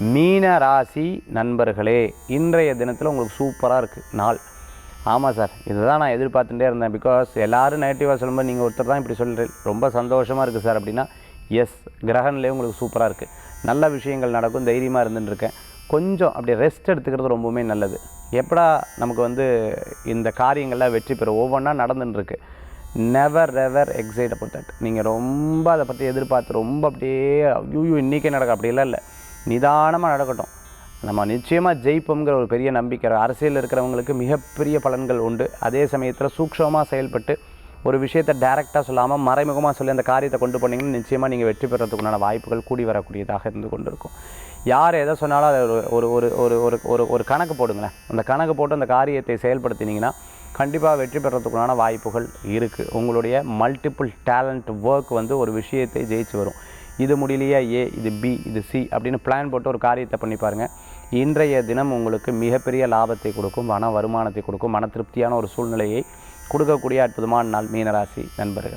மீன ராசி நண்பர்களே, இன்றைய தினத்தில் உங்களுக்கு சூப்பராக இருக்குது நாள். ஆமாம் சார், இதுதான் நான் எதிர்பார்த்துட்டே இருந்தேன். பிகாஸ் எல்லோரும் நெகட்டிவாக சொல்லும்போது நீங்கள் ஒருத்தர் தான் இப்படி சொல்கிறீங்க, ரொம்ப சந்தோஷமாக இருக்குது சார் அப்படின்னா, எஸ், கிரகன்லேயே உங்களுக்கு சூப்பராக இருக்குது. நல்ல விஷயங்கள் நடக்கும், தைரியமாக இருந்துட்டுருக்கேன். கொஞ்சம் அப்படி ரெஸ்ட் எடுத்துக்கிறது ரொம்பவுமே நல்லது. எப்படா நமக்கு இந்த காரியங்கள்லாம் வெற்றி பெறும், ஒவ்வொன்றா நடந்துட்டுருக்கு. Never ever excite about that. நீங்கள் ரொம்ப அதை பற்றி எதிர்பார்த்து ரொம்ப அப்படியே ஐயோ இன்றைக்கே நடக்கும் அப்படிலாம் இல்லை, நிதானமாக நடக்கட்டும். நம்ம நிச்சயமாக ஜெயிப்போங்கிற ஒரு பெரிய நம்பிக்கை. அரசியலில் இருக்கிறவங்களுக்கு மிகப்பெரிய பலன்கள் உண்டு. அதே சமயத்தில் சூக்ஷமாக செயல்பட்டு ஒரு விஷயத்தை டைரெக்டாக சொல்லாமல் மறைமுகமாக சொல்லி அந்த காரியத்தை கொண்டு போனீங்கன்னு நிச்சயமாக நீங்கள் வெற்றி பெறத்துக்குண்டான வாய்ப்புகள் கூடி வரக்கூடியதாக இருந்து கொண்டு இருக்கும். யார் எதை சொன்னாலும் அதை ஒரு ஒரு ஒரு ஒரு ஒரு ஒரு கணக்கு போடுங்களேன். அந்த கணக்கு போட்டு அந்த காரியத்தை செயல்படுத்தினீங்கன்னா கண்டிப்பாக வெற்றி பெறத்துக்குண்டான வாய்ப்புகள் இருக்குது. உங்களுடைய மல்டிபிள் டேலண்ட் ஒர்க் ஒரு விஷயத்தை ஜெயிச்சு வரும். இது முடியலையா ஏ, இது பி, இது சி அப்படின்னு பிளான் போட்டு ஒரு காரியத்தை பண்ணி பாருங்கள். இன்றைய தினம் உங்களுக்கு மிகப்பெரிய லாபத்தை கொடுக்கும், வருமானத்தை கொடுக்கும், மன திருப்தியான ஒரு சூழ்நிலையை கொடுக்கக்கூடிய அற்புதமான நாள் மீனராசி நண்பர்களே.